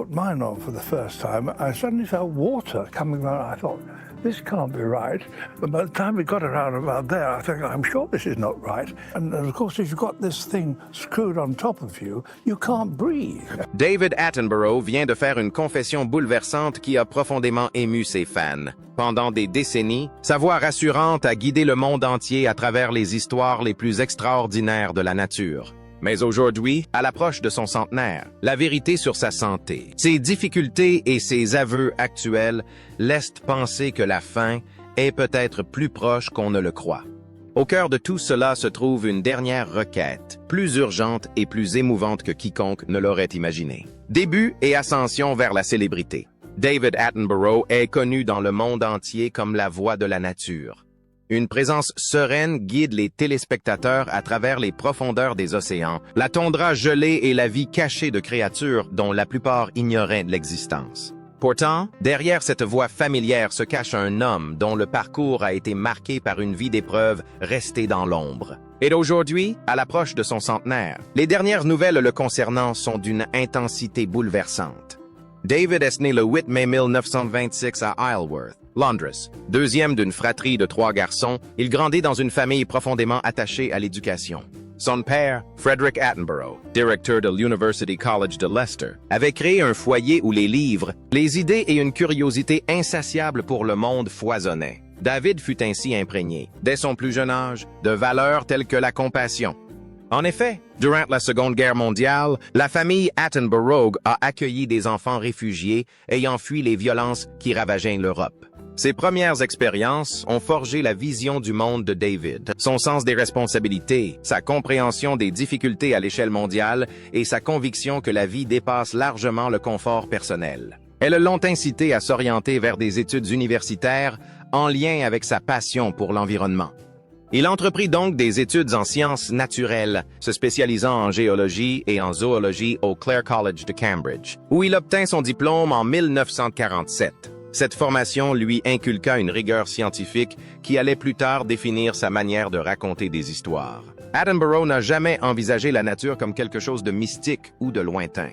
put mine on for the first time, I suddenly felt water coming around. I thought, this can't be right. But by the time we got around about there, I think, I'm sure this is not right. And of course, if you've got this thing screwed on top of you, you can't breathe. David Attenborough vient de faire une confession bouleversante qui a profondément ému ses fans. Pendant des décennies, sa voix rassurante a guidé le monde entier à travers les histoires les plus extraordinaires de la nature. Mais aujourd'hui, à l'approche de son centenaire, la vérité sur sa santé, ses difficultés et ses aveux actuels laissent penser que la fin est peut-être plus proche qu'on ne le croit. Au cœur de tout cela se trouve une dernière requête, plus urgente et plus émouvante que quiconque ne l'aurait imaginé. Début et ascension vers la célébrité. David Attenborough est connu dans le monde entier comme la voix de la nature. Une présence sereine guide les téléspectateurs à travers les profondeurs des océans, la toundra gelée et la vie cachée de créatures dont la plupart ignoraient l'existence. Pourtant, derrière cette voix familière se cache un homme dont le parcours a été marqué par une vie d'épreuves restée dans l'ombre. Et aujourd'hui, à l'approche de son centenaire, les dernières nouvelles le concernant sont d'une intensité bouleversante. David est né le 8 mai 1926 à Isleworth, Londres. Deuxième d'une fratrie de 3 garçons, il grandit dans une famille profondément attachée à l'éducation. Son père, Frederick Attenborough, directeur de l'University College de Leicester, avait créé un foyer où les livres, les idées et une curiosité insatiable pour le monde foisonnaient. David fut ainsi imprégné, dès son plus jeune âge, de valeurs telles que la compassion. En effet, durant la Seconde Guerre mondiale, la famille Attenborough a accueilli des enfants réfugiés ayant fui les violences qui ravageaient l'Europe. Ces premières expériences ont forgé la vision du monde de David, son sens des responsabilités, sa compréhension des difficultés à l'échelle mondiale et sa conviction que la vie dépasse largement le confort personnel. Elles l'ont incité à s'orienter vers des études universitaires en lien avec sa passion pour l'environnement. Il entreprit donc des études en sciences naturelles, se spécialisant en géologie et en zoologie au Clare College de Cambridge, où il obtint son diplôme en 1947. Cette formation lui inculqua une rigueur scientifique qui allait plus tard définir sa manière de raconter des histoires. Attenborough n'a jamais envisagé la nature comme quelque chose de mystique ou de lointain.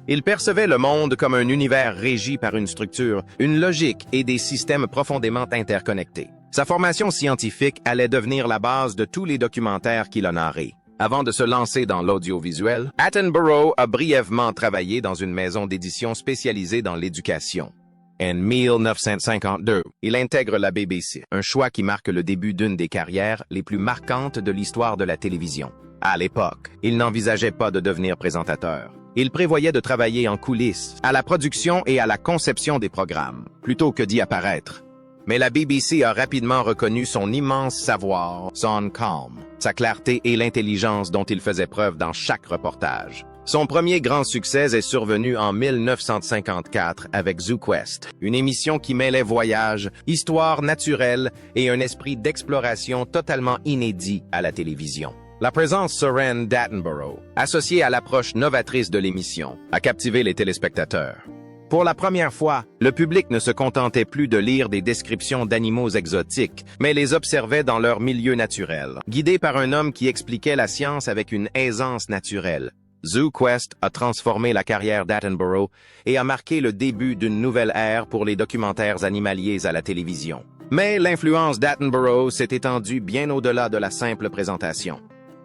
Il percevait le monde comme un univers régi par une structure, une logique et des systèmes profondément interconnectés. Sa formation scientifique allait devenir la base de tous les documentaires qu'il a narrés. Avant de se lancer dans l'audiovisuel, Attenborough a brièvement travaillé dans une maison d'édition spécialisée dans l'éducation. En 1952, il intègre la BBC, un choix qui marque le début d'une des carrières les plus marquantes de l'histoire de la télévision. À l'époque, il n'envisageait pas de devenir présentateur. Il prévoyait de travailler en coulisses, à la production et à la conception des programmes, plutôt que d'y apparaître. Mais la BBC a rapidement reconnu son immense savoir, son calme, sa clarté et l'intelligence dont il faisait preuve dans chaque reportage. Son premier grand succès est survenu en 1954 avec ZooQuest, une émission qui mêlait voyages, histoires naturelles et un esprit d'exploration totalement inédit à la télévision. La présence sereine d'Attenborough, associée à l'approche novatrice de l'émission, a captivé les téléspectateurs. Pour la première fois, le public ne se contentait plus de lire des descriptions d'animaux exotiques, mais les observait dans leur milieu naturel, guidé par un homme qui expliquait la science avec une aisance naturelle. ZooQuest a transformé la carrière d'Attenborough et a marqué le début d'une nouvelle ère pour les documentaires animaliers à la télévision. Mais l'influence d'Attenborough s'est étendue bien au-delà de la simple présentation.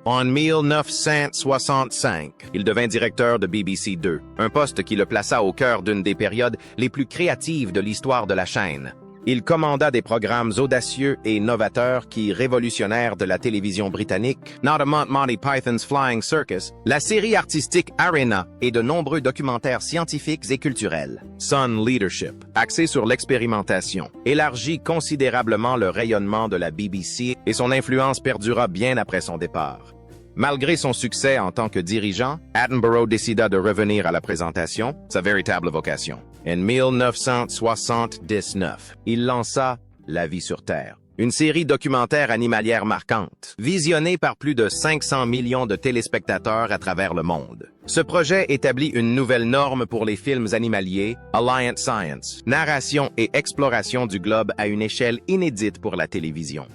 En 1965, il devint directeur de BBC 2, un poste qui le plaça au cœur d'une des périodes les plus créatives de l'histoire de la chaîne. Il commanda des programmes audacieux et novateurs qui révolutionnèrent de la télévision britannique, notamment Monty Python's Flying Circus, la série artistique Arena et de nombreux documentaires scientifiques et culturels. Son leadership, axé sur l'expérimentation, élargit considérablement le rayonnement de la BBC et son influence perdura bien après son départ. Malgré son succès en tant que dirigeant, Attenborough décida de revenir à la présentation, sa véritable vocation. En 1979, il lança La vie sur Terre, une série documentaire animalière marquante, visionnée par plus de 500 millions de téléspectateurs à travers le monde. Ce projet établit une nouvelle norme pour les films animaliers, Alliance Science, narration et exploration du globe à une échelle inédite pour la télévision.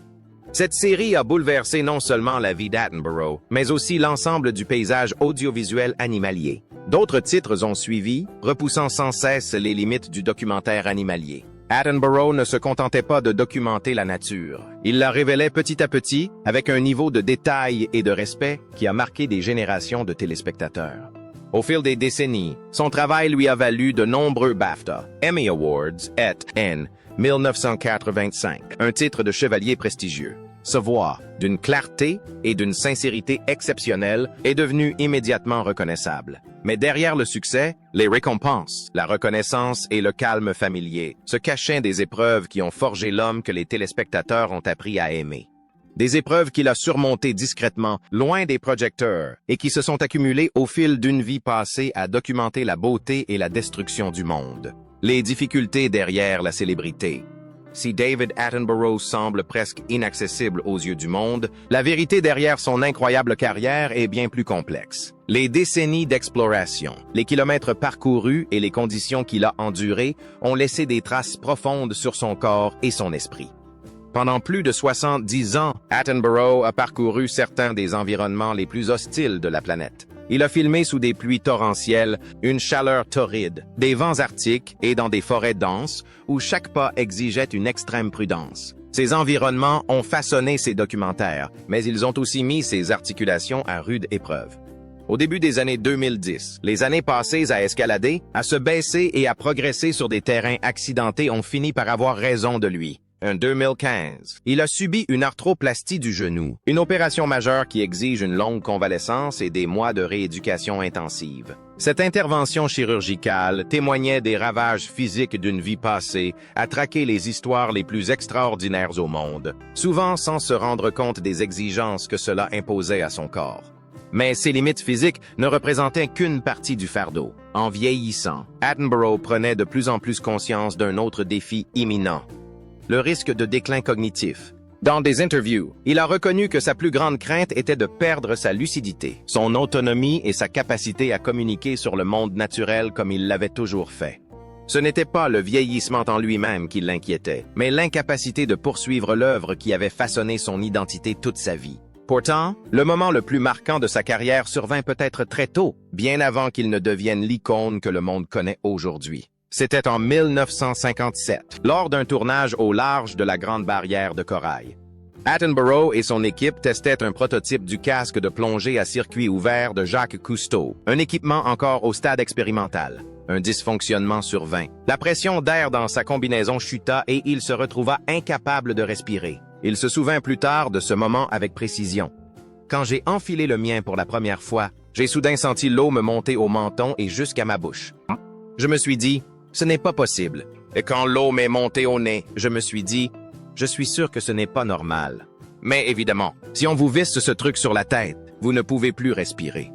Cette série a bouleversé non seulement la vie d'Attenborough, mais aussi l'ensemble du paysage audiovisuel animalier. D'autres titres ont suivi, repoussant sans cesse les limites du documentaire animalier. Attenborough ne se contentait pas de documenter la nature. Il la révélait petit à petit avec un niveau de détail et de respect qui a marqué des générations de téléspectateurs. Au fil des décennies, son travail lui a valu de nombreux BAFTA, Emmy Awards et en 1985, un titre de chevalier prestigieux. Sa voix, d'une clarté et d'une sincérité exceptionnelle, est devenue immédiatement reconnaissable. Mais derrière le succès, les récompenses, la reconnaissance et le calme familier se cachaient des épreuves qui ont forgé l'homme que les téléspectateurs ont appris à aimer. Des épreuves qu'il a surmontées discrètement, loin des projecteurs, et qui se sont accumulées au fil d'une vie passée à documenter la beauté et la destruction du monde. Les difficultés derrière la célébrité. Si David Attenborough semble presque inaccessible aux yeux du monde, la vérité derrière son incroyable carrière est bien plus complexe. Les décennies d'exploration, les kilomètres parcourus et les conditions qu'il a endurées ont laissé des traces profondes sur son corps et son esprit. Pendant plus de 70 ans, Attenborough a parcouru certains des environnements les plus hostiles de la planète. Il a filmé sous des pluies torrentielles, une chaleur torride, des vents arctiques et dans des forêts denses où chaque pas exigeait une extrême prudence. Ces environnements ont façonné ses documentaires, mais ils ont aussi mis ses articulations à rude épreuve. Au début des années 2010, les années passées à escalader, à se baisser et à progresser sur des terrains accidentés ont fini par avoir raison de lui. En 2015, il a subi une arthroplastie du genou, une opération majeure qui exige une longue convalescence et des mois de rééducation intensive. Cette intervention chirurgicale témoignait des ravages physiques d'une vie passée à traquer les histoires les plus extraordinaires au monde, souvent sans se rendre compte des exigences que cela imposait à son corps. Mais ces limites physiques ne représentaient qu'une partie du fardeau. En vieillissant, Attenborough prenait de plus en plus conscience d'un autre défi imminent: le risque de déclin cognitif. Dans des interviews, il a reconnu que sa plus grande crainte était de perdre sa lucidité, son autonomie et sa capacité à communiquer sur le monde naturel comme il l'avait toujours fait. Ce n'était pas le vieillissement en lui-même qui l'inquiétait, mais l'incapacité de poursuivre l'œuvre qui avait façonné son identité toute sa vie. Pourtant, le moment le plus marquant de sa carrière survint peut-être très tôt, bien avant qu'il ne devienne l'icône que le monde connaît aujourd'hui. C'était en 1957, lors d'un tournage au large de la Grande Barrière de Corail. Attenborough et son équipe testaient un prototype du casque de plongée à circuit ouvert de Jacques Cousteau, un équipement encore au stade expérimental. Un dysfonctionnement survint. La pression d'air dans sa combinaison chuta et il se retrouva incapable de respirer. Il se souvint plus tard de ce moment avec précision. « Quand j'ai enfilé le mien pour la première fois, j'ai soudain senti l'eau me monter au menton et jusqu'à ma bouche. Je me suis dit, ce n'est pas possible. Et quand l'eau m'est montée au nez, je me suis dit, je suis sûr que ce n'est pas normal. Mais évidemment, si on vous visse ce truc sur la tête, vous ne pouvez plus respirer. »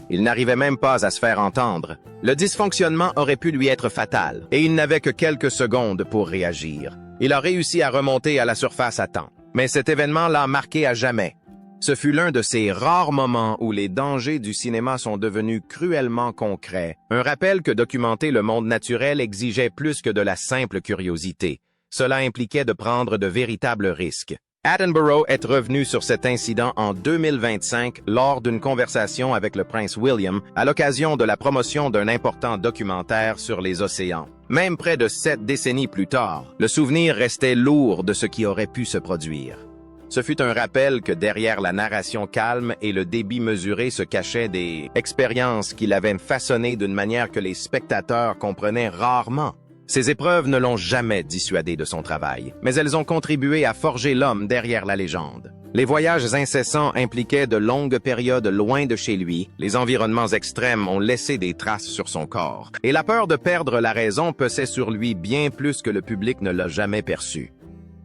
Il n'arrivait même pas à se faire entendre. Le dysfonctionnement aurait pu lui être fatal, et il n'avait que quelques secondes pour réagir. Il a réussi à remonter à la surface à temps. Mais cet événement l'a marqué à jamais. Ce fut l'un de ces rares moments où les dangers du cinéma sont devenus cruellement concrets. Un rappel que documenter le monde naturel exigeait plus que de la simple curiosité. Cela impliquait de prendre de véritables risques. Attenborough est revenu sur cet incident en 2025 lors d'une conversation avec le prince William à l'occasion de la promotion d'un important documentaire sur les océans. Même près de 7 décennies plus tard, le souvenir restait lourd de ce qui aurait pu se produire. Ce fut un rappel que derrière la narration calme et le débit mesuré se cachaient des expériences qu'il avait façonnées d'une manière que les spectateurs comprenaient rarement. Ces épreuves ne l'ont jamais dissuadé de son travail, mais elles ont contribué à forger l'homme derrière la légende. Les voyages incessants impliquaient de longues périodes loin de chez lui, les environnements extrêmes ont laissé des traces sur son corps, et la peur de perdre la raison pesait sur lui bien plus que le public ne l'a jamais perçu.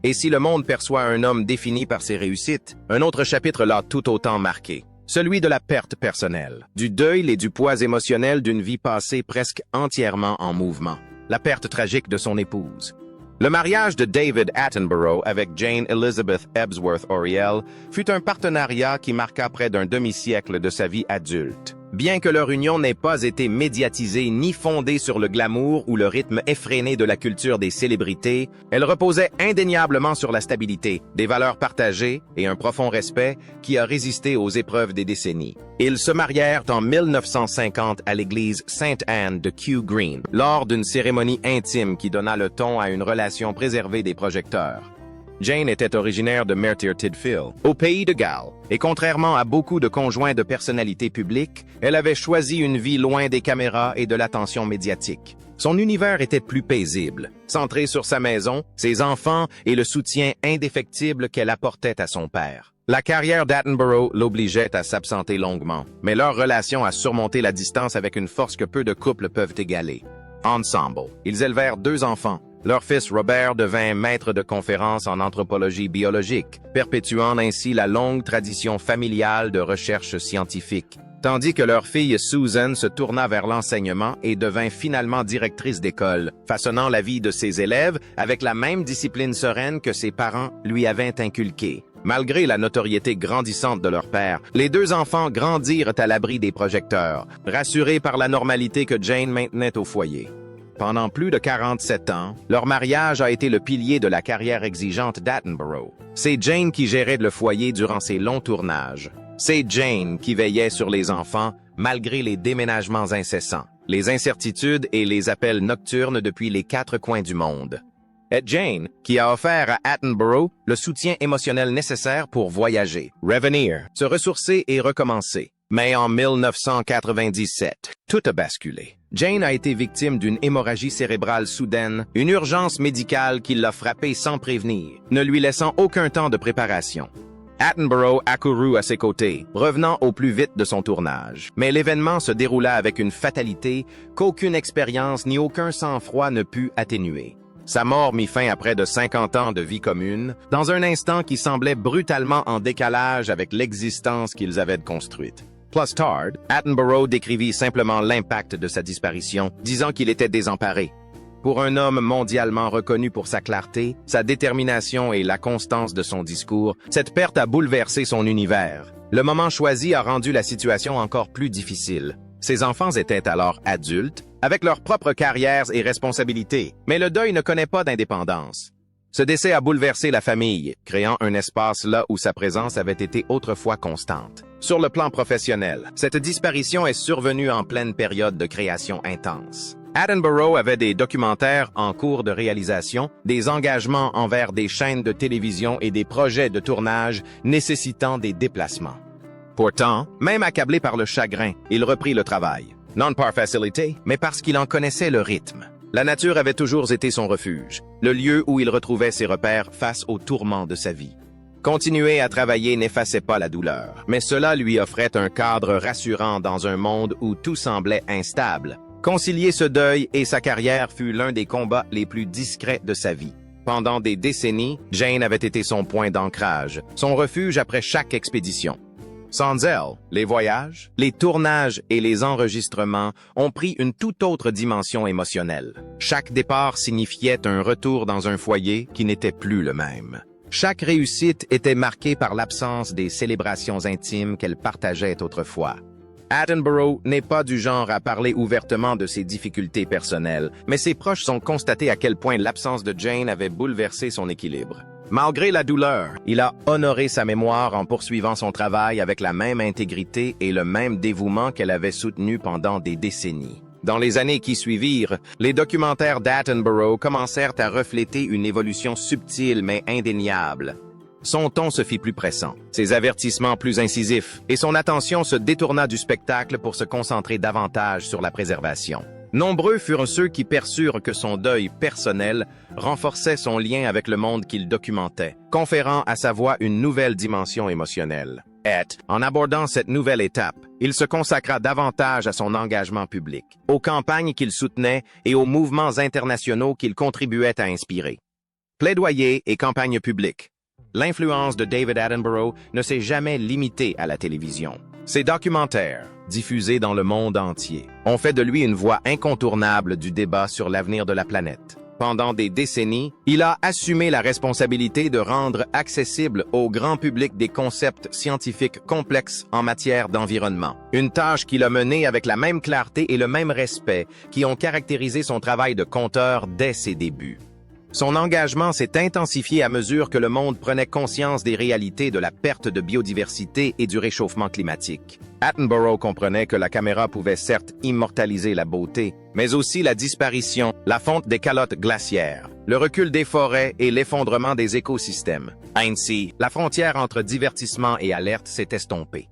Et si le monde perçoit un homme défini par ses réussites, un autre chapitre l'a tout autant marqué. Celui de la perte personnelle, du deuil et du poids émotionnel d'une vie passée presque entièrement en mouvement. La perte tragique de son épouse. Le mariage de David Attenborough avec Jane Elizabeth Ebsworth Auriel fut un partenariat qui marqua près d'un demi-siècle de sa vie adulte. Bien que leur union n'ait pas été médiatisée ni fondée sur le glamour ou le rythme effréné de la culture des célébrités, elle reposait indéniablement sur la stabilité, des valeurs partagées et un profond respect qui a résisté aux épreuves des décennies. Ils se marièrent en 1950 à l'église Sainte Anne de Kew Green, lors d'une cérémonie intime qui donna le ton à une relation préservée des projecteurs. Jane était originaire de Merthyr Tydfil, au pays de Galles, et contrairement à beaucoup de conjoints de personnalités publiques, elle avait choisi une vie loin des caméras et de l'attention médiatique. Son univers était plus paisible, centré sur sa maison, ses enfants et le soutien indéfectible qu'elle apportait à son père. La carrière d'Attenborough l'obligeait à s'absenter longuement, mais leur relation a surmonté la distance avec une force que peu de couples peuvent égaler. Ensemble, ils élevèrent 2 enfants. Leur fils Robert devint maître de conférences en anthropologie biologique, perpétuant ainsi la longue tradition familiale de recherche scientifique, tandis que leur fille Susan se tourna vers l'enseignement et devint finalement directrice d'école, façonnant la vie de ses élèves avec la même discipline sereine que ses parents lui avaient inculquée. Malgré la notoriété grandissante de leur père, les 2 enfants grandirent à l'abri des projecteurs, rassurés par la normalité que Jane maintenait au foyer. Pendant plus de 47 ans, leur mariage a été le pilier de la carrière exigeante d'Attenborough. C'est Jane qui gérait le foyer durant ses longs tournages. C'est Jane qui veillait sur les enfants malgré les déménagements incessants, les incertitudes et les appels nocturnes depuis les 4 coins du monde. Et Jane qui a offert à Attenborough le soutien émotionnel nécessaire pour voyager, revenir, se ressourcer et recommencer. Mais en 1997, tout a basculé. Jane a été victime d'une hémorragie cérébrale soudaine, une urgence médicale qui l'a frappée sans prévenir, ne lui laissant aucun temps de préparation. Attenborough accourut à ses côtés, revenant au plus vite de son tournage. Mais l'événement se déroula avec une fatalité qu'aucune expérience ni aucun sang-froid ne put atténuer. Sa mort mit fin à près de 50 ans de vie commune, dans un instant qui semblait brutalement en décalage avec l'existence qu'ils avaient construite. Plus tard, Attenborough décrivit simplement l'impact de sa disparition, disant qu'il était désemparé. Pour un homme mondialement reconnu pour sa clarté, sa détermination et la constance de son discours, cette perte a bouleversé son univers. Le moment choisi a rendu la situation encore plus difficile. Ses enfants étaient alors adultes, avec leurs propres carrières et responsabilités, mais le deuil ne connaît pas d'indépendance. Ce décès a bouleversé la famille, créant un espace là où sa présence avait été autrefois constante. Sur le plan professionnel, cette disparition est survenue en pleine période de création intense. Attenborough avait des documentaires en cours de réalisation, des engagements envers des chaînes de télévision et des projets de tournage nécessitant des déplacements. Pourtant, même accablé par le chagrin, il reprit le travail. Non par facilité, mais parce qu'il en connaissait le rythme. La nature avait toujours été son refuge, le lieu où il retrouvait ses repères face aux tourments de sa vie. Continuer à travailler n'effaçait pas la douleur, mais cela lui offrait un cadre rassurant dans un monde où tout semblait instable. Concilier ce deuil et sa carrière fut l'un des combats les plus discrets de sa vie. Pendant des décennies, Jane avait été son point d'ancrage, son refuge après chaque expédition. Sans elle, les voyages, les tournages et les enregistrements ont pris une toute autre dimension émotionnelle. Chaque départ signifiait un retour dans un foyer qui n'était plus le même. Chaque réussite était marquée par l'absence des célébrations intimes qu'elle partageait autrefois. Attenborough n'est pas du genre à parler ouvertement de ses difficultés personnelles, mais ses proches ont constaté à quel point l'absence de Jane avait bouleversé son équilibre. Malgré la douleur, il a honoré sa mémoire en poursuivant son travail avec la même intégrité et le même dévouement qu'elle avait soutenu pendant des décennies. Dans les années qui suivirent, les documentaires d'Attenborough commencèrent à refléter une évolution subtile mais indéniable. Son ton se fit plus pressant, ses avertissements plus incisifs, et son attention se détourna du spectacle pour se concentrer davantage sur la préservation. Nombreux furent ceux qui perçurent que son deuil personnel renforçait son lien avec le monde qu'il documentait, conférant à sa voix une nouvelle dimension émotionnelle. Et, en abordant cette nouvelle étape, il se consacra davantage à son engagement public, aux campagnes qu'il soutenait et aux mouvements internationaux qu'il contribuait à inspirer. Plaidoyer et campagne publique. L'influence de David Attenborough ne s'est jamais limitée à la télévision. Ses documentaires, diffusés dans le monde entier, ont fait de lui une voix incontournable du débat sur l'avenir de la planète. Pendant des décennies, il a assumé la responsabilité de rendre accessible au grand public des concepts scientifiques complexes en matière d'environnement. Une tâche qu'il a menée avec la même clarté et le même respect qui ont caractérisé son travail de conteur dès ses débuts. Son engagement s'est intensifié à mesure que le monde prenait conscience des réalités de la perte de biodiversité et du réchauffement climatique. Attenborough comprenait que la caméra pouvait certes immortaliser la beauté, mais aussi la disparition, la fonte des calottes glaciaires, le recul des forêts et l'effondrement des écosystèmes. Ainsi, la frontière entre divertissement et alerte s'est estompée.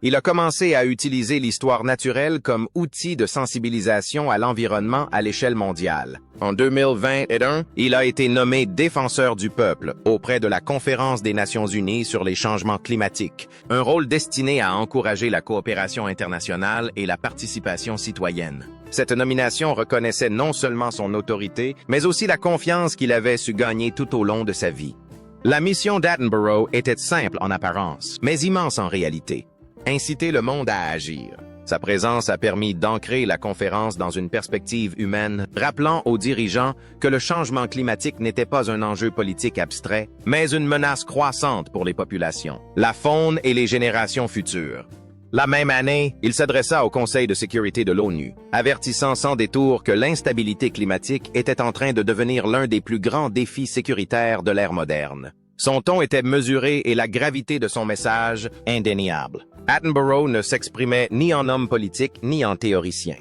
Il a commencé à utiliser l'histoire naturelle comme outil de sensibilisation à l'environnement à l'échelle mondiale. En 2021, il a été nommé défenseur du peuple auprès de la Conférence des Nations Unies sur les changements climatiques, un rôle destiné à encourager la coopération internationale et la participation citoyenne. Cette nomination reconnaissait non seulement son autorité, mais aussi la confiance qu'il avait su gagner tout au long de sa vie. La mission d'Attenborough était simple en apparence, mais immense en réalité. Inciter le monde à agir. Sa présence a permis d'ancrer la conférence dans une perspective humaine, rappelant aux dirigeants que le changement climatique n'était pas un enjeu politique abstrait, mais une menace croissante pour les populations, la faune et les générations futures. La même année, il s'adressa au Conseil de sécurité de l'ONU, avertissant sans détour que l'instabilité climatique était en train de devenir l'un des plus grands défis sécuritaires de l'ère moderne. Son ton était mesuré et la gravité de son message indéniable. Attenborough ne s'exprimait ni en homme politique ni en théoricien.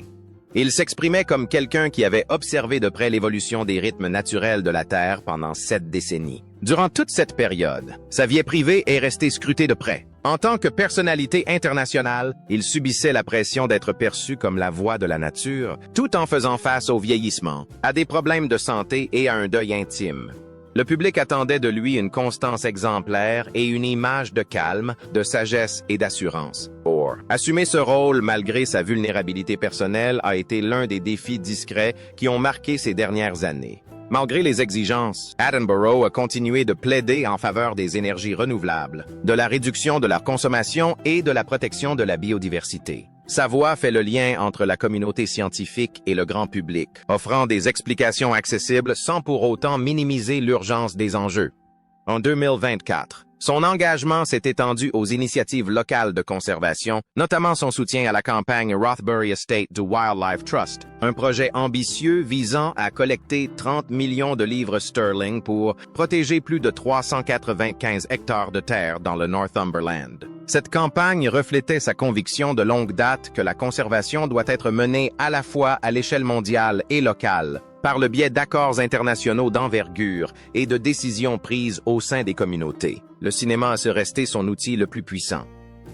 Il s'exprimait comme quelqu'un qui avait observé de près l'évolution des rythmes naturels de la Terre pendant 7 décennies. Durant toute cette période, sa vie privée est restée scrutée de près. En tant que personnalité internationale, il subissait la pression d'être perçu comme la voix de la nature, tout en faisant face au vieillissement, à des problèmes de santé et à un deuil intime. Le public attendait de lui une constance exemplaire et une image de calme, de sagesse et d'assurance. Assumer ce rôle malgré sa vulnérabilité personnelle a été l'un des défis discrets qui ont marqué ces dernières années. Malgré les exigences, Attenborough a continué de plaider en faveur des énergies renouvelables, de la réduction de la consommation et de la protection de la biodiversité. Sa voix fait le lien entre la communauté scientifique et le grand public, offrant des explications accessibles sans pour autant minimiser l'urgence des enjeux. En 2024, son engagement s'est étendu aux initiatives locales de conservation, notamment son soutien à la campagne Rothbury Estate du Wildlife Trust, un projet ambitieux visant à collecter 30 millions de livres sterling pour protéger plus de 395 hectares de terre dans le Northumberland. Cette campagne reflétait sa conviction de longue date que la conservation doit être menée à la fois à l'échelle mondiale et locale, par le biais d'accords internationaux d'envergure et de décisions prises au sein des communautés. Le cinéma a su rester son outil le plus puissant.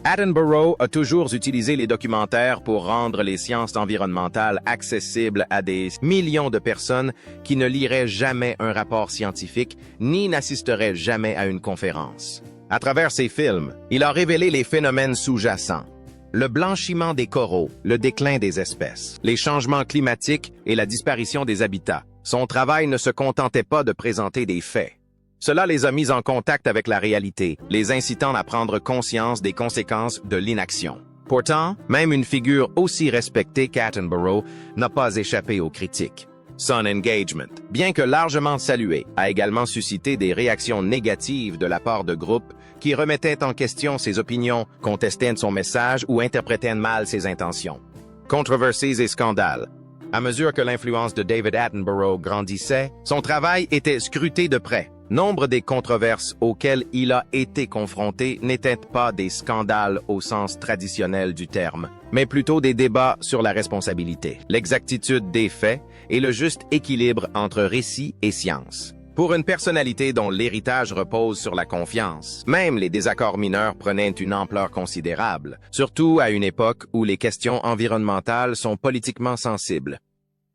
Attenborough a toujours utilisé les documentaires pour rendre les sciences environnementales accessibles à des millions de personnes qui ne liraient jamais un rapport scientifique ni n'assisteraient jamais à une conférence. À travers ses films, il a révélé les phénomènes sous-jacents. Le blanchiment des coraux, le déclin des espèces, les changements climatiques et la disparition des habitats. Son travail ne se contentait pas de présenter des faits. Cela les a mis en contact avec la réalité, les incitant à prendre conscience des conséquences de l'inaction. Pourtant, même une figure aussi respectée qu'Attenborough n'a pas échappé aux critiques. Son engagement, bien que largement salué, a également suscité des réactions négatives de la part de groupes qui remettaient en question ses opinions, contestaient son message ou interprétaient mal ses intentions. Controversies et scandales. À mesure que l'influence de David Attenborough grandissait, son travail était scruté de près. Nombre des controverses auxquelles il a été confronté n'étaient pas des scandales au sens traditionnel du terme, mais plutôt des débats sur la responsabilité, l'exactitude des faits et le juste équilibre entre récit et science. Pour une personnalité dont l'héritage repose sur la confiance, même les désaccords mineurs prenaient une ampleur considérable, surtout à une époque où les questions environnementales sont politiquement sensibles.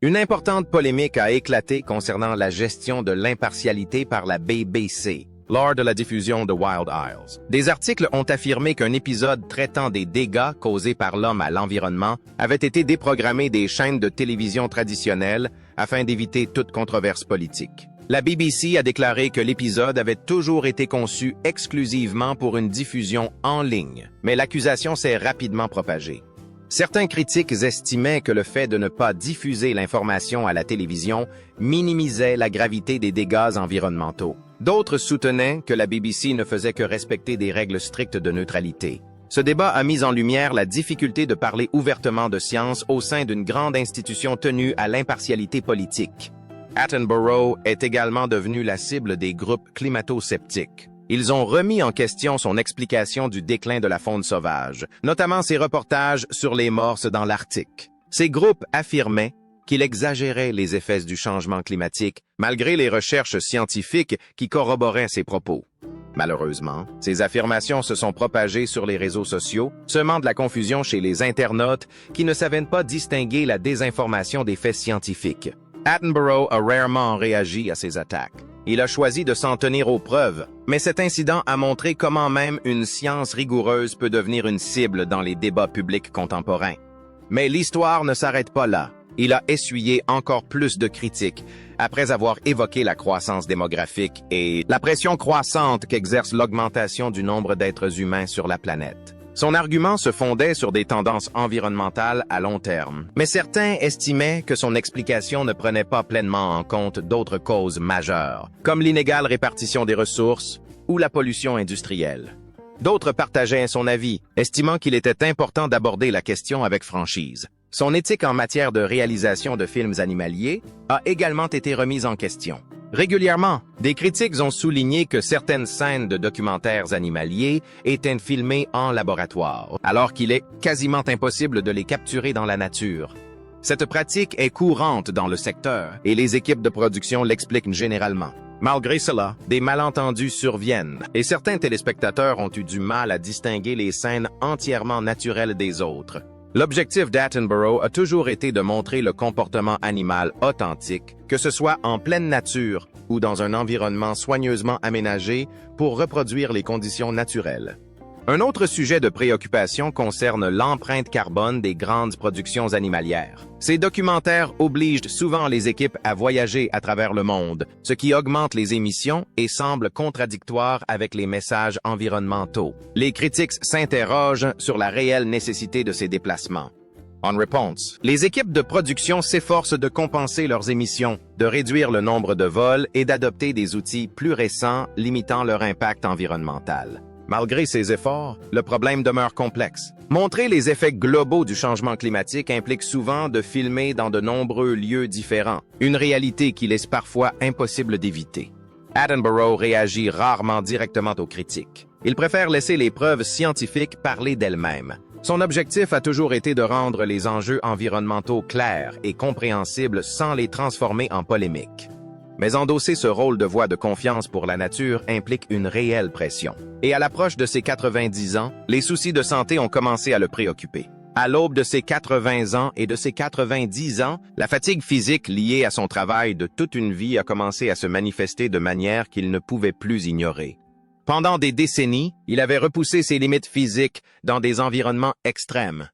Une importante polémique a éclaté concernant la gestion de l'impartialité par la BBC lors de la diffusion de Wild Isles. Des articles ont affirmé qu'un épisode traitant des dégâts causés par l'homme à l'environnement avait été déprogrammé des chaînes de télévision traditionnelles afin d'éviter toute controverse politique. La BBC a déclaré que l'épisode avait toujours été conçu exclusivement pour une diffusion en ligne, mais l'accusation s'est rapidement propagée. Certains critiques estimaient que le fait de ne pas diffuser l'information à la télévision minimisait la gravité des dégâts environnementaux. D'autres soutenaient que la BBC ne faisait que respecter des règles strictes de neutralité. Ce débat a mis en lumière la difficulté de parler ouvertement de science au sein d'une grande institution tenue à l'impartialité politique. Attenborough est également devenu la cible des groupes climato-sceptiques. Ils ont remis en question son explication du déclin de la faune sauvage, notamment ses reportages sur les morses dans l'Arctique. Ces groupes affirmaient qu'il exagérait les effets du changement climatique, malgré les recherches scientifiques qui corroboraient ses propos. Malheureusement, ces affirmations se sont propagées sur les réseaux sociaux, semant de la confusion chez les internautes qui ne savaient pas distinguer la désinformation des faits scientifiques. Attenborough a rarement réagi à ces attaques. Il a choisi de s'en tenir aux preuves, mais cet incident a montré comment même une science rigoureuse peut devenir une cible dans les débats publics contemporains. Mais l'histoire ne s'arrête pas là. Il a essuyé encore plus de critiques après avoir évoqué la croissance démographique et la pression croissante qu'exerce l'augmentation du nombre d'êtres humains sur la planète. Son argument se fondait sur des tendances environnementales à long terme, mais certains estimaient que son explication ne prenait pas pleinement en compte d'autres causes majeures, comme l'inégale répartition des ressources ou la pollution industrielle. D'autres partageaient son avis, estimant qu'il était important d'aborder la question avec franchise. Son éthique en matière de réalisation de films animaliers a également été remise en question. Régulièrement, des critiques ont souligné que certaines scènes de documentaires animaliers étaient filmées en laboratoire, alors qu'il est quasiment impossible de les capturer dans la nature. Cette pratique est courante dans le secteur et les équipes de production l'expliquent généralement. Malgré cela, des malentendus surviennent et certains téléspectateurs ont eu du mal à distinguer les scènes entièrement naturelles des autres. L'objectif d'Attenborough a toujours été de montrer le comportement animal authentique, que ce soit en pleine nature ou dans un environnement soigneusement aménagé pour reproduire les conditions naturelles. Un autre sujet de préoccupation concerne l'empreinte carbone des grandes productions animalières. Ces documentaires obligent souvent les équipes à voyager à travers le monde, ce qui augmente les émissions et semble contradictoire avec les messages environnementaux. Les critiques s'interrogent sur la réelle nécessité de ces déplacements. En réponse, les équipes de production s'efforcent de compenser leurs émissions, de réduire le nombre de vols et d'adopter des outils plus récents limitant leur impact environnemental. Malgré ces efforts, le problème demeure complexe. Montrer les effets globaux du changement climatique implique souvent de filmer dans de nombreux lieux différents, une réalité qu'il est parfois impossible d'éviter. Attenborough réagit rarement directement aux critiques. Il préfère laisser les preuves scientifiques parler d'elles-mêmes. Son objectif a toujours été de rendre les enjeux environnementaux clairs et compréhensibles sans les transformer en polémiques. Mais endosser ce rôle de voix de confiance pour la nature implique une réelle pression. Et à l'approche de ses 90 ans, les soucis de santé ont commencé à le préoccuper. À l'aube de ses 80 ans et de ses 90 ans, la fatigue physique liée à son travail de toute une vie a commencé à se manifester de manière qu'il ne pouvait plus ignorer. Pendant des décennies, il avait repoussé ses limites physiques dans des environnements extrêmes.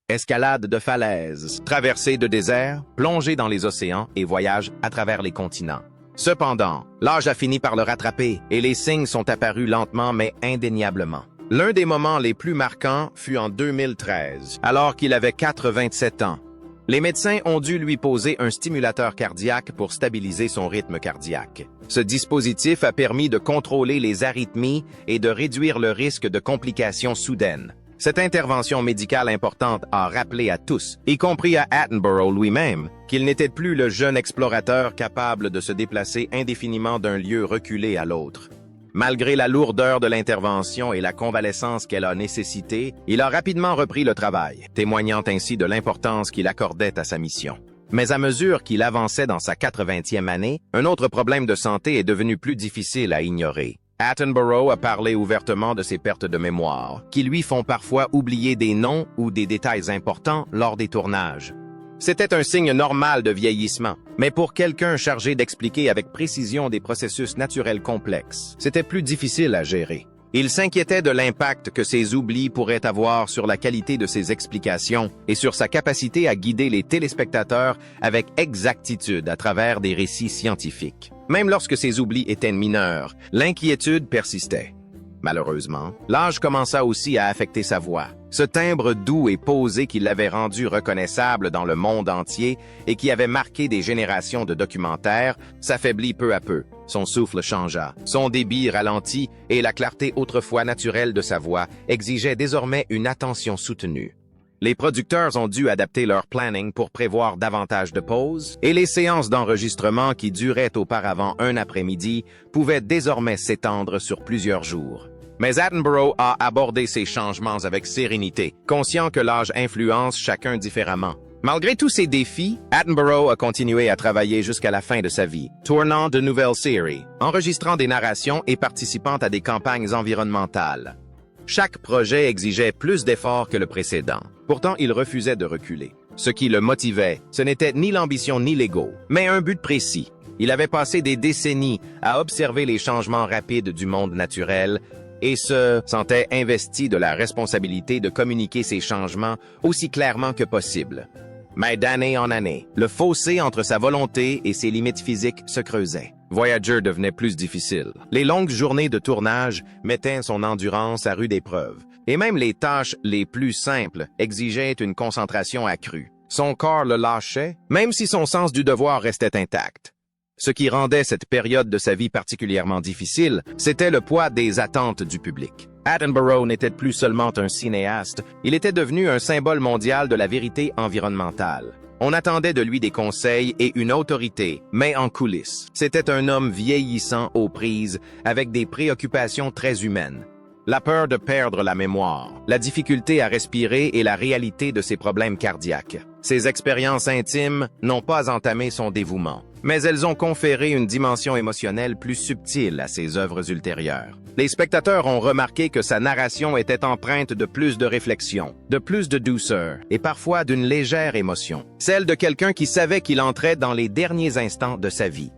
Escalade de falaises, traversée de déserts, plongée dans les océans et voyage à travers les continents. Cependant, l'âge a fini par le rattraper et les signes sont apparus lentement mais indéniablement. L'un des moments les plus marquants fut en 2013, alors qu'il avait 87 ans. Les médecins ont dû lui poser un stimulateur cardiaque pour stabiliser son rythme cardiaque. Ce dispositif a permis de contrôler les arythmies et de réduire le risque de complications soudaines. Cette intervention médicale importante a rappelé à tous, y compris à Attenborough lui-même, qu'il n'était plus le jeune explorateur capable de se déplacer indéfiniment d'un lieu reculé à l'autre. Malgré la lourdeur de l'intervention et la convalescence qu'elle a nécessitée, il a rapidement repris le travail, témoignant ainsi de l'importance qu'il accordait à sa mission. Mais à mesure qu'il avançait dans sa 80e année, un autre problème de santé est devenu plus difficile à ignorer. Attenborough a parlé ouvertement de ses pertes de mémoire, qui lui font parfois oublier des noms ou des détails importants lors des tournages. C'était un signe normal de vieillissement, mais pour quelqu'un chargé d'expliquer avec précision des processus naturels complexes, c'était plus difficile à gérer. Il s'inquiétait de l'impact que ces oublis pourraient avoir sur la qualité de ses explications et sur sa capacité à guider les téléspectateurs avec exactitude à travers des récits scientifiques. Même lorsque ces oublis étaient mineurs, l'inquiétude persistait. Malheureusement, l'âge commença aussi à affecter sa voix. Ce timbre doux et posé qui l'avait rendu reconnaissable dans le monde entier et qui avait marqué des générations de documentaires s'affaiblit peu à peu. Son souffle changea, son débit ralentit et la clarté autrefois naturelle de sa voix exigeait désormais une attention soutenue. Les producteurs ont dû adapter leur planning pour prévoir davantage de pauses, et les séances d'enregistrement qui duraient auparavant un après-midi pouvaient désormais s'étendre sur plusieurs jours. Mais Attenborough a abordé ces changements avec sérénité, conscient que l'âge influence chacun différemment. Malgré tous ces défis, Attenborough a continué à travailler jusqu'à la fin de sa vie, tournant de nouvelles séries, enregistrant des narrations et participant à des campagnes environnementales. Chaque projet exigeait plus d'efforts que le précédent. Pourtant, il refusait de reculer. Ce qui le motivait, ce n'était ni l'ambition ni l'ego, mais un but précis. Il avait passé des décennies à observer les changements rapides du monde naturel et se sentait investi de la responsabilité de communiquer ces changements aussi clairement que possible. Mais d'année en année, le fossé entre sa volonté et ses limites physiques se creusait. Voyager devenait plus difficile. Les longues journées de tournage mettaient son endurance à rude épreuve. Et même les tâches les plus simples exigeaient une concentration accrue. Son corps le lâchait, même si son sens du devoir restait intact. Ce qui rendait cette période de sa vie particulièrement difficile, c'était le poids des attentes du public. Attenborough n'était plus seulement un cinéaste, il était devenu un symbole mondial de la vérité environnementale. On attendait de lui des conseils et une autorité, mais en coulisses. C'était un homme vieillissant aux prises, avec des préoccupations très humaines. La peur de perdre la mémoire, la difficulté à respirer et la réalité de ses problèmes cardiaques. Ses expériences intimes n'ont pas entamé son dévouement, mais elles ont conféré une dimension émotionnelle plus subtile à ses œuvres ultérieures. Les spectateurs ont remarqué que sa narration était empreinte de plus de réflexion, de plus de douceur et parfois d'une légère émotion, celle de quelqu'un qui savait qu'il entrait dans les derniers instants de sa vie.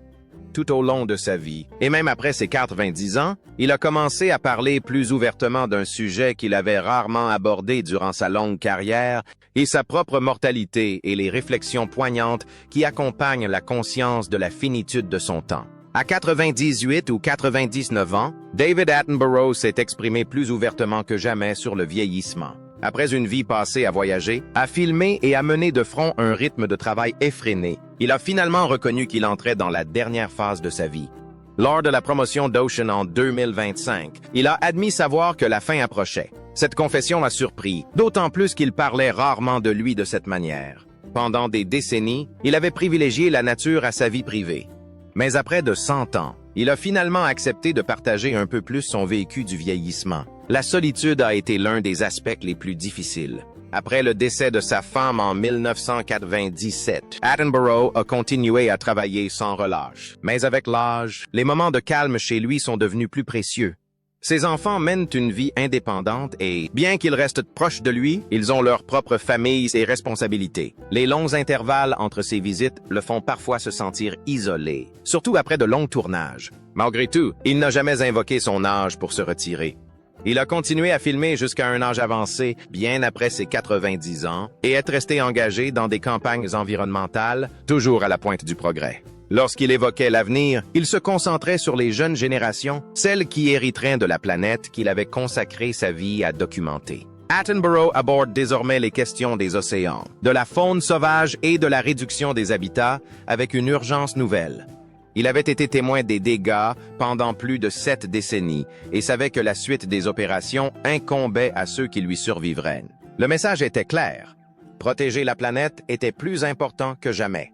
Tout au long de sa vie, et même après ses 90 ans, il a commencé à parler plus ouvertement d'un sujet qu'il avait rarement abordé durant sa longue carrière, et sa propre mortalité et les réflexions poignantes qui accompagnent la conscience de la finitude de son temps. À 98 ou 99 ans, David Attenborough s'est exprimé plus ouvertement que jamais sur le vieillissement. Après une vie passée à voyager, à filmer et à mener de front un rythme de travail effréné, il a finalement reconnu qu'il entrait dans la dernière phase de sa vie. Lors de la promotion d'Ocean en 2025, il a admis savoir que la fin approchait. Cette confession l'a surpris, d'autant plus qu'il parlait rarement de lui de cette manière. Pendant des décennies, il avait privilégié la nature à sa vie privée. Mais après de 100 ans, il a finalement accepté de partager un peu plus son vécu du vieillissement. La solitude a été l'un des aspects les plus difficiles. Après le décès de sa femme en 1997, Attenborough a continué à travailler sans relâche. Mais avec l'âge, les moments de calme chez lui sont devenus plus précieux. Ses enfants mènent une vie indépendante et, bien qu'ils restent proches de lui, ils ont leur propre famille et responsabilités. Les longs intervalles entre ses visites le font parfois se sentir isolé, surtout après de longs tournages. Malgré tout, il n'a jamais invoqué son âge pour se retirer. Il a continué à filmer jusqu'à un âge avancé, bien après ses 90 ans, et est resté engagé dans des campagnes environnementales, toujours à la pointe du progrès. Lorsqu'il évoquait l'avenir, il se concentrait sur les jeunes générations, celles qui hériteraient de la planète qu'il avait consacré sa vie à documenter. Attenborough aborde désormais les questions des océans, de la faune sauvage et de la réduction des habitats avec une urgence nouvelle. Il avait été témoin des dégâts pendant plus de 7 décennies et savait que la suite des opérations incombait à ceux qui lui survivraient. Le message était clair. Protéger la planète était plus important que jamais.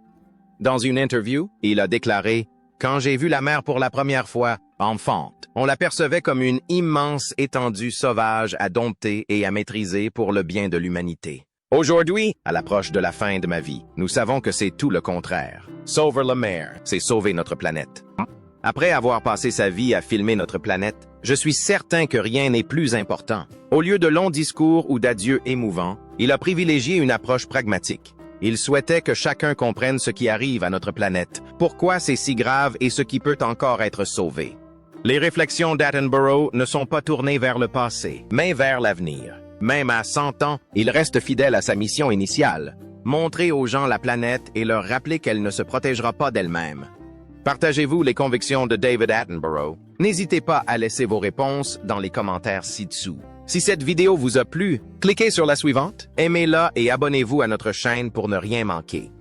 Dans une interview, il a déclaré « Quand j'ai vu la mer pour la première fois, enfante, on l'apercevait comme une immense étendue sauvage à dompter et à maîtriser pour le bien de l'humanité. Aujourd'hui, à l'approche de la fin de ma vie, nous savons que c'est tout le contraire. Sauver la mer, c'est sauver notre planète. » Après avoir passé sa vie à filmer notre planète, je suis certain que rien n'est plus important. Au lieu de longs discours ou d'adieux émouvants, il a privilégié une approche pragmatique. Il souhaitait que chacun comprenne ce qui arrive à notre planète, pourquoi c'est si grave et ce qui peut encore être sauvé. Les réflexions d'Attenborough ne sont pas tournées vers le passé, mais vers l'avenir. Même à 100 ans, il reste fidèle à sa mission initiale, montrer aux gens la planète et leur rappeler qu'elle ne se protégera pas d'elle-même. Partagez-vous les convictions de David Attenborough? N'hésitez pas à laisser vos réponses dans les commentaires ci-dessous. Si cette vidéo vous a plu, cliquez sur la suivante, aimez-la et abonnez-vous à notre chaîne pour ne rien manquer.